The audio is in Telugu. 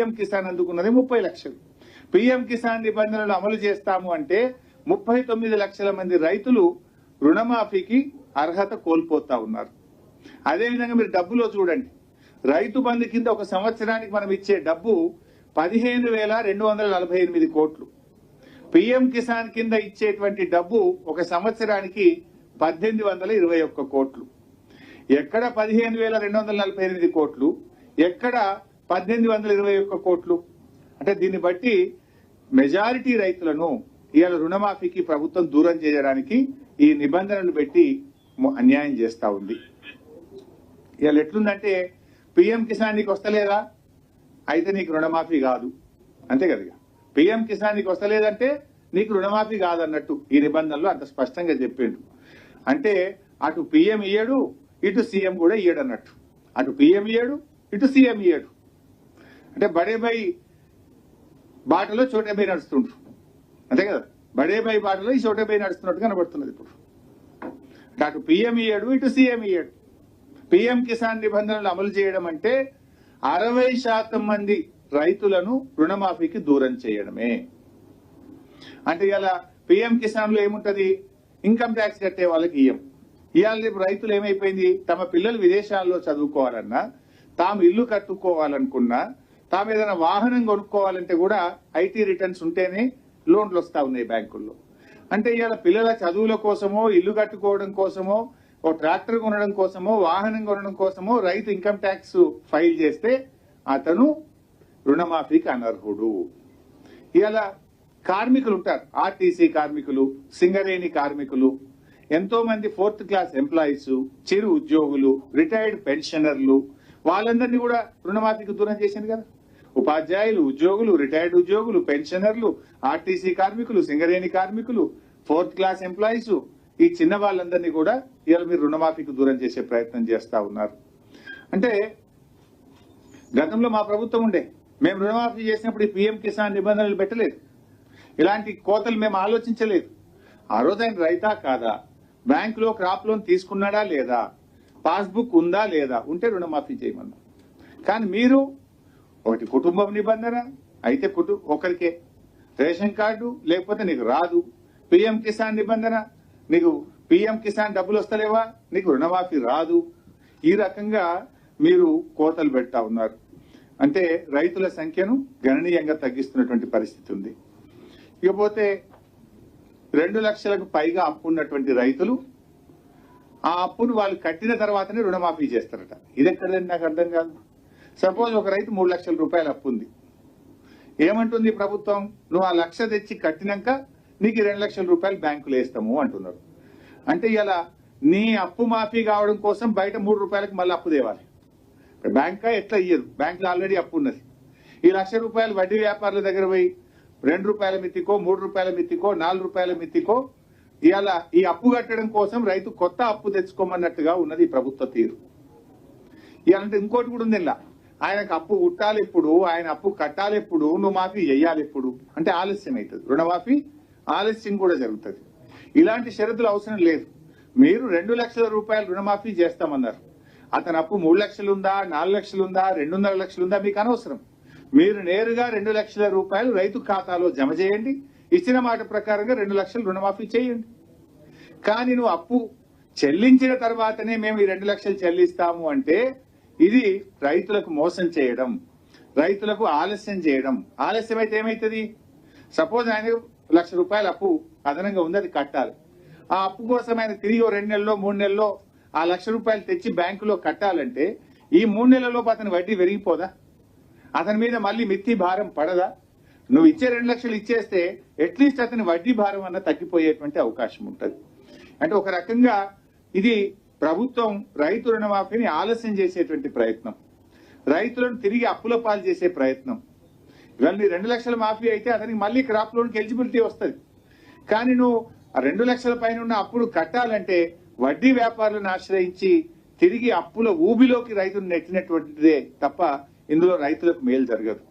పిఎం కిసాన్ అందుకున్నది 30 లక్షలు. పిఎం కిసాన్ నిబంధనలు అమలు చేస్తాము అంటే 39 లక్షల మంది రైతులు రుణమాఫీకి అర్హత కోల్పోతా ఉన్నారు. అదేవిధంగా మీరు డబ్బులో చూడండి, రైతు బంధు కింద ఒక సంవత్సరానికి మనం ఇచ్చే డబ్బు 15,248 కోట్లు. పిఎం కిసాన్ కింద ఇచ్చేటువంటి డబ్బు ఒక సంవత్సరానికి 1821 కోట్లు. ఎక్కడ 15,248 కోట్లు, ఎక్కడ 1821 కోట్లు? అంటే దీన్ని బట్టి మెజారిటీ రైతులను ఇవాళ రుణమాఫీకి ప్రభుత్వం దూరం చేయడానికి ఈ నిబంధనలు పెట్టి అన్యాయం చేస్తా ఉంది. ఇవాళ ఎట్లుందంటే పిఎం కిసాన్ నీకు వస్తలేదా అయితే నీకు రుణమాఫీ కాదు, అంతే కదా. పిఎం కిసాన్ నీకు వస్తలేదంటే నీకు రుణమాఫీ కాదన్నట్టు ఈ నిబంధనలు అంత స్పష్టంగా చెప్పిండు. అంటే అటు పిఎం ఇయ్యడు, ఇటు సీఎం కూడా ఇయ్యడు అన్నట్టు. అటు పిఎం ఇయ్యడు, ఇటు సీఎం ఇయ్యడు. అంటే బడేబాయి బాటలో చోటేబాయి నడుస్తుండ్రు, అంతే కదా. బడేబాయి బాటలో ఈ చోటేబాయి నడుస్తున్నట్టు కనబడుతున్నది ఇప్పుడు. అటు పిఎం ఇయ్యడు, ఇటు సీఎం ఇయ్యడు. పిఎం కిసాన్ నిబంధనలు అమలు చేయడం అంటే 60% మంది రైతులను రుణమాఫీకి దూరం చేయడమే. అంటే ఇలా పిఎం కిసాన్ లో ఏముంటది, ఇన్కమ్ ట్యాక్స్ కట్టే వాళ్ళకి ఇవాళ రైతులు ఏమైపోయింది, తమ పిల్లలు విదేశాల్లో చదువుకోవాలన్నా, తాము ఇల్లు కట్టుకోవాలనుకున్నా, తాము ఏదైనా వాహనం కొనుక్కోవాలంటే కూడా ఐటీ రిటర్న్స్ ఉంటేనే లోన్లు వస్తా ఉన్నాయి బ్యాంకుల్లో. అంటే ఇవాళ పిల్లల చదువుల కోసమో, ఇల్లు కట్టుకోవడం కోసమో, ఓ ట్రాక్టర్ కొనడం కోసమో, వాహనం కొనడం కోసమో రైతు ఇన్కమ్ ట్యాక్స్ ఫైల్ చేస్తే అతను రుణమాఫీకి అనర్హుడు. ఇలా కార్మికులు ఉంటారు, ఆర్టీసీ కార్మికులు, సింగరేణి కార్మికులు, ఎంతో మంది 4th క్లాస్ ఎంప్లాయీస్, చిరు ఉద్యోగులు, రిటైర్డ్ పెన్షనర్లు, వాళ్ళందరినీ కూడా రుణమాఫీకి దూరం చేసింది కదా. ఉపాధ్యాయులు, ఉద్యోగులు, రిటైర్డ్ ఉద్యోగులు, పెన్షనర్లు, ఆర్టీసీ కార్మికులు, సింగరేణి కార్మికులు, 4th క్లాస్ ఎంప్లాయీస్, ఈ చిన్న వాళ్ళందరినీ కూడా ఇవాళ మీరు రుణమాఫీకి దూరం చేసే ప్రయత్నం చేస్తా ఉన్నారు. అంటే గతంలో మా ప్రభుత్వం ఉండే, మేము రుణమాఫీ చేసినప్పుడు ఈ పిఎం కిసాన్ నిబంధనలు పెట్టలేదు, ఇలాంటి కోతలు మేము ఆలోచించలేదు. ఆ రోజు ఆయన రైతా కాదా, బ్యాంకులో క్రాప్ లోన్ తీసుకున్నాడా లేదా, పాస్బుక్ ఉందా లేదా, ఉంటే రుణమాఫీ చేయమన్నా. కానీ మీరు ఒకటి కుటుంబం నిబంధన అయితే ఒకరికే రేషన్ కార్డు లేకపోతే నీకు రాదు, పిఎం కిసాన్ నిబంధన నీకు పిఎం కిసాన్ డబ్బులు వస్తలేవా, నీకు రుణమాఫీ రాదు. ఈ రకంగా మీరు కోతలు పెడతా ఉన్నారు. అంటే రైతుల సంఖ్యను గణనీయంగా తగ్గిస్తున్నటువంటి పరిస్థితి ఉంది. ఇకపోతే 2 లక్షలకు పైగా అప్పు ఉన్నటువంటి రైతులు ఆ అప్పును వాళ్ళు కట్టిన తర్వాతనే రుణమాఫీ చేస్తారట. ఇది ఎక్కడని నాకు అర్థం కాదు. సపోజ్ ఒక రైతు 3 లక్షల రూపాయలు అప్పు ఉంది, ఏమంటుంది ప్రభుత్వం, నువ్వు ఆ 1 లక్ష తెచ్చి కట్టినాక నీకు 2 లక్షల రూపాయలు బ్యాంకులు వేస్తాము అంటున్నారు. అంటే ఇలా నీ అప్పు మాఫీ కావడం కోసం బయట 3 రూపాయలకు మళ్ళీ అప్పు తేవాలి. బ్యాంక్ ఎట్లా ఇయ్యదు, బ్యాంకులో ఆల్రెడీ అప్పు ఉన్నది. ఈ 1 లక్ష రూపాయలు వడ్డీ వ్యాపారుల దగ్గర పోయి 2 రూపాయల మిత్తికో, 3 రూపాయల మిత్తికో, 4 రూపాయల మిత్తికో ఇవాళ ఈ అప్పు కట్టడం కోసం రైతు కొత్త అప్పు తెచ్చుకోమన్నట్టుగా ఉన్నది ఈ ప్రభుత్వ తీరు. ఇవాళ ఇంకోటి కూడా ఉంది, ఇలా ఆయనకు అప్పు ఉట్టాలి ఎప్పుడు, ఆయన అప్పు కట్టాలి ఎప్పుడు, నువ్వు మాఫీ చెయ్యాలి ఎప్పుడు అంటే ఆలస్యం అవుతుంది. రుణమాఫీ ఆలస్యం కూడా జరుగుతుంది. ఇలాంటి షరతులు అవసరం లేదు. మీరు 2 లక్షల రూపాయలు రుణమాఫీ చేస్తామన్నారు. అతని అప్పు 3 లక్షలు ఉందా, 4 లక్షలు ఉందా, 2.5 లక్షలు ఉందా మీకు అనవసరం. మీరు నేరుగా 2 లక్షల రూపాయలు రైతు ఖాతాలో జమ చేయండి, ఇచ్చిన మాట ప్రకారంగా 2 లక్షలు రుణమాఫీ చేయండి. కానీ నువ్వు అప్పు చెల్లించిన తర్వాతనే మేము ఈ 2 లక్షలు చెల్లిస్తాము అంటే ఇది రైతులకు మోసం చేయడం, రైతులకు ఆలస్యం చేయడం. ఆలస్యం అయితే ఏమైతుంది, సపోజ్ ఆయన 1 లక్ష రూపాయల అప్పు అదనంగా ఉంది, అది కట్టాలి. ఆ అప్పు కోసం ఆయన తిరిగి 2 నెలల్లో 3 నెలల్లో ఆ 1 లక్ష రూపాయలు తెచ్చి బ్యాంకులో కట్టాలంటే ఈ 3 నెలల్లోపు అతని వడ్డీ పెరిగిపోదా, అతని మీద మళ్ళీ మిత్తి భారం పడదా? నువ్వు ఇచ్చే 2 లక్షలు ఇచ్చేస్తే అట్లీస్ట్ అతని వడ్డీ భారం అన్న తగ్గిపోయేటువంటి అవకాశం ఉంటుంది. అంటే ఒక రకంగా ఇది ప్రభుత్వం రైతు రుణమాఫీని ఆలస్యం చేసేటువంటి ప్రయత్నం, రైతులను తిరిగి అప్పుల పాలు చేసే ప్రయత్నం. ఇవాళ 2 లక్షల మాఫీ అయితే అతనికి మళ్ళీ క్రాప్ లోన్కి ఎలిజిబిలిటీ వస్తుంది. కానీ నువ్వు ఆ 2 లక్షల పైన ఉన్న అప్పులు కట్టాలంటే వడ్డీ వ్యాపారులను ఆశ్రయించి తిరిగి అప్పుల ఊబిలోకి రైతును నెట్టినటువంటిదే తప్ప ఇందులో రైతులకు మేలు జరగదు.